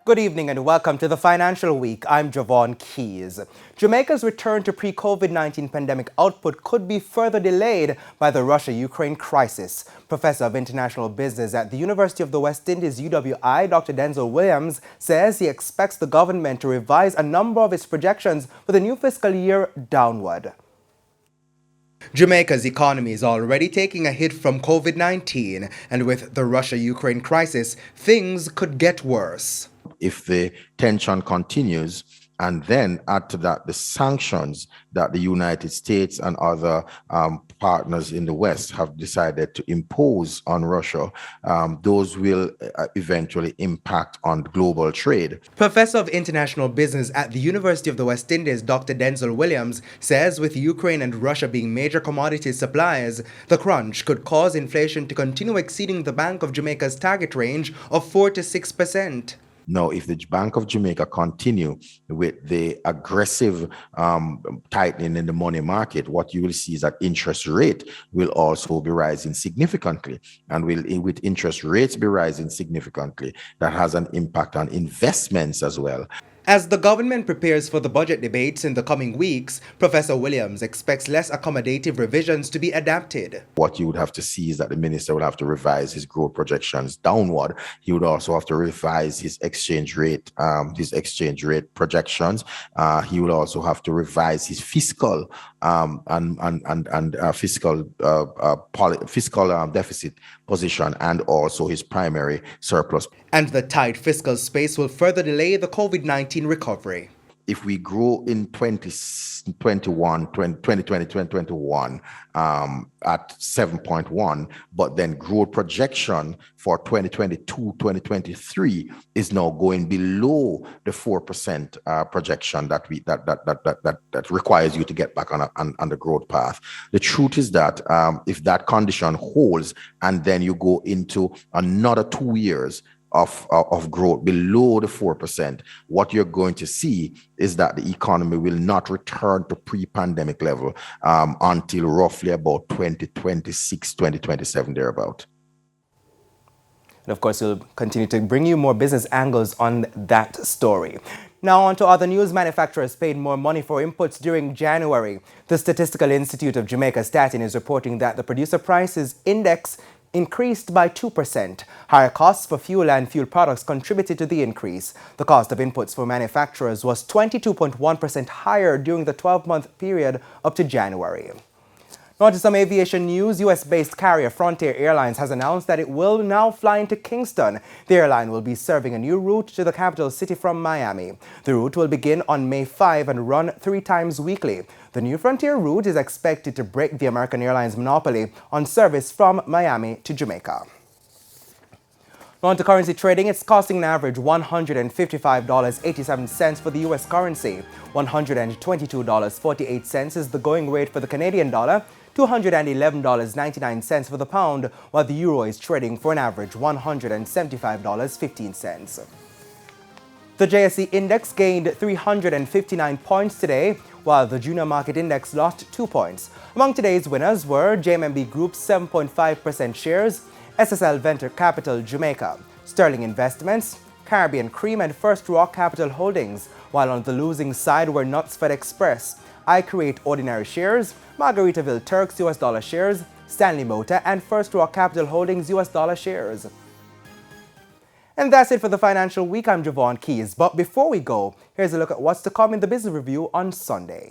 Good evening and welcome to the Financial Week. I'm Javon Keys. Jamaica's return to pre-COVID-19 pandemic output could be further delayed by the Russia-Ukraine crisis. Professor of International Business at the University of the West Indies, UWI, Dr. Denzel Williams, says he expects the government to revise a number of its projections for the new fiscal year downward. Jamaica's economy is already taking a hit from COVID-19, and with the Russia-Ukraine crisis, things could get worse. If the tension continues, and then add to that the sanctions that the United States and other partners in the West have decided to impose on Russia, those will eventually impact on global trade. Professor of International Business at the University of the West Indies, Dr. Denzel Williams, says with Ukraine and Russia being major commodity suppliers, the crunch could cause inflation to continue exceeding the Bank of Jamaica's target range of 4 to 6%. Now, if the Bank of Jamaica continue with the aggressive tightening in the money market, what you will see is that interest rate will also be rising significantly. And with interest rates be rising significantly, that has an impact on investments as well. As the government prepares for the budget debates in the coming weeks, Professor Williams expects less accommodative revisions to be adapted. What you would have to see is that the minister will have to revise his growth projections downward. He would also have to revise his exchange rate projections. He will also have to revise his fiscal fiscal deficit position, and also his primary surplus. And the tight fiscal space will further delay the COVID-19 recovery. If we grow in 2021 at 7.1, but then growth projection for 2022-2023 is now going below the 4% projection that requires you to get back on the growth path. The truth is that if that condition holds and then you go into another 2 years of growth below the 4%, what you're going to see is that the economy will not return to pre-pandemic level until roughly about 2026, 2027, thereabout. And of course, we'll continue to bring you more business angles on that story. Now on to other news. Manufacturers paid more money for inputs during January. The Statistical Institute of Jamaica Statin is reporting that the producer prices index increased by 2%. Higher costs for fuel and fuel products contributed to the increase. The cost of inputs for manufacturers was 22.1% higher during the 12-month period up to January. Now to some aviation news. U.S.-based carrier Frontier Airlines has announced that it will now fly into Kingston. The airline will be serving a new route to the capital city from Miami. The route will begin on May 5 and run 3 times weekly. The new Frontier route is expected to break the American Airlines monopoly on service from Miami to Jamaica. On to currency trading, it's costing an average $155.87 for the U.S. currency. $122.48 is the going rate for the Canadian dollar. $211.99 for the pound, while the euro is trading for an average $175.15. The JSE index gained 359 points today, while the junior market index lost 2 points. Among today's winners were JMB Group's 7.5% shares, SSL Venture Capital Jamaica, Sterling Investments, Caribbean Cream, and First Rock Capital Holdings, while on the losing side were Knutsford Express, I Create Ordinary Shares, Margaritaville Turks US dollar shares, Stanley Motor, and First Rock Capital Holdings US dollar shares. And that's it for the Financial Week. I'm Javon Keys. But before we go, here's a look at what's to come in the Business Review on Sunday.